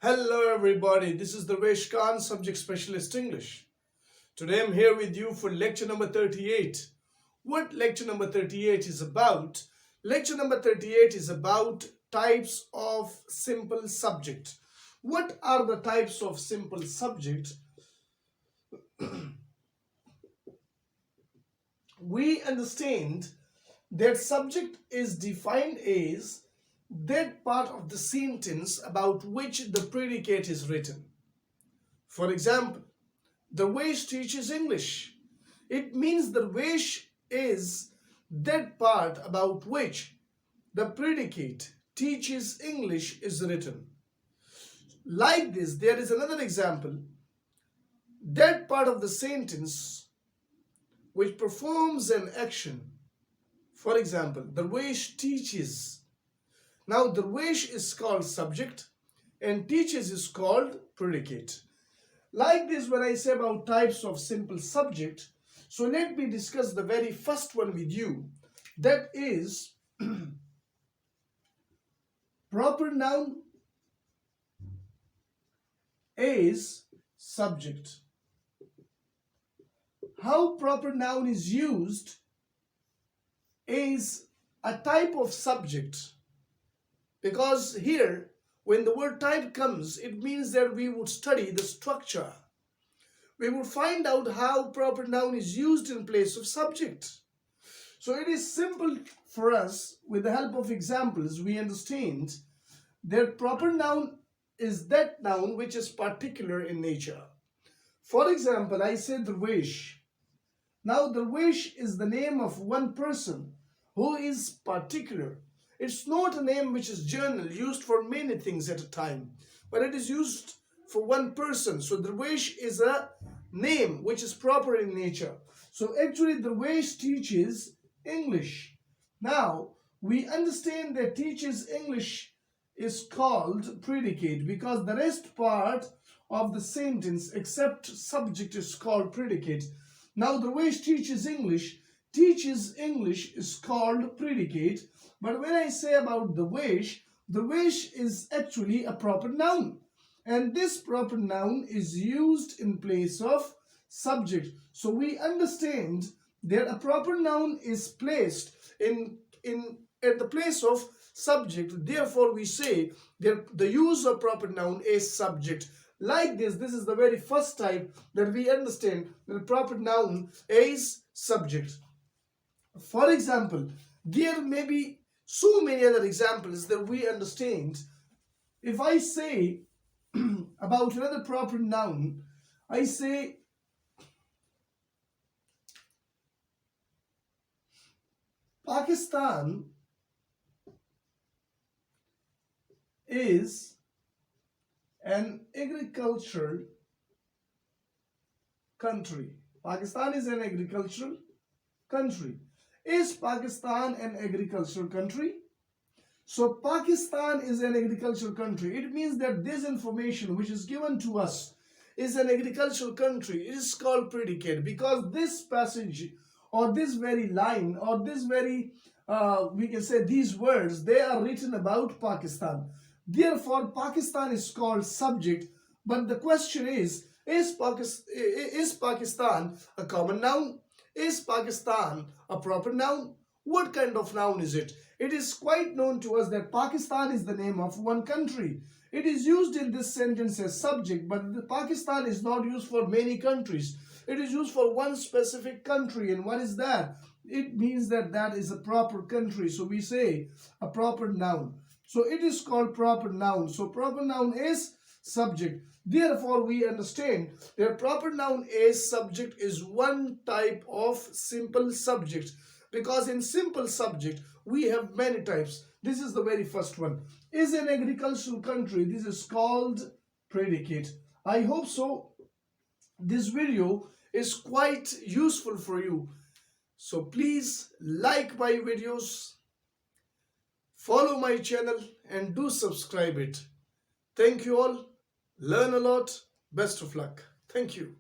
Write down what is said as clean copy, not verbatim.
Hello everybody, this is Devesh Khan, Subject Specialist English. Today I'm here with you for lecture number 38. What lecture number 38 is about? Lecture number 38 is about types of simple subject. What are the types of simple subject? We understand that subject is defined as that part of the sentence about which the predicate is written. For example, Darvesh teaches English. It means Darvesh is that part about which the predicate teaches English is written. Like this, there is another example. That part of the sentence which performs an action. For example, Darvesh teaches. Now, Darvesh is called subject and teaches is called predicate. Like this, when I say about types of simple subject, so let me discuss the very first one with you. That is proper noun is subject. How proper noun is used is a type of subject. Because here, when the word type comes, it means that we would study the structure. We would find out how proper noun is used in place of subject. So it is simple for us, with the help of examples, we understand that proper noun is that noun which is particular in nature. For example, I say Darvesh. Now Darvesh is the name of one person who is particular. It's not a name which is general, used for many things at a time, but it is used for one person. So Darvesh is a name which is proper in nature. So actually Darvesh teaches English. Now we understand that teaches English is called predicate because the rest part of the sentence except subject is called predicate. Now Darvesh teaches English is called predicate. But when I say about Darvesh is actually a proper noun. And this proper noun is used in place of subject. So we understand that a proper noun is placed at the place of subject. Therefore, we say that the use of proper noun is subject. Like this is the very first type that we understand that proper noun is subject. For example, there may be so many other examples that we understand. If I say about another proper noun, I say Pakistan is an agricultural country. Pakistan is an agricultural country. Is Pakistan an agricultural country? So Pakistan is an agricultural country. It means that this information which is given to us is an agricultural country. It is called predicate because this passage or this very line or this very, we can say these words, they are written about Pakistan. Therefore, Pakistan is called subject. But the question is Pakistan a common noun? Is Pakistan a proper noun? What kind of noun is it? It is quite known to us that Pakistan is the name of one country. It is used in this sentence as subject, but Pakistan is not used for many countries. It is used for one specific country. And what is that? It means that that is a proper country. So we say a proper noun. So it is called proper noun. So proper noun is subject. Therefore, we understand that proper noun as subject is one type of simple subject. Because in simple subject, we have many types. This is the very first one. Is an agricultural country. This is called predicate. I hope so. This video is quite useful for you. So please like my videos, follow my channel and do subscribe it. Thank you all. Learn a lot. Best of luck. Thank you.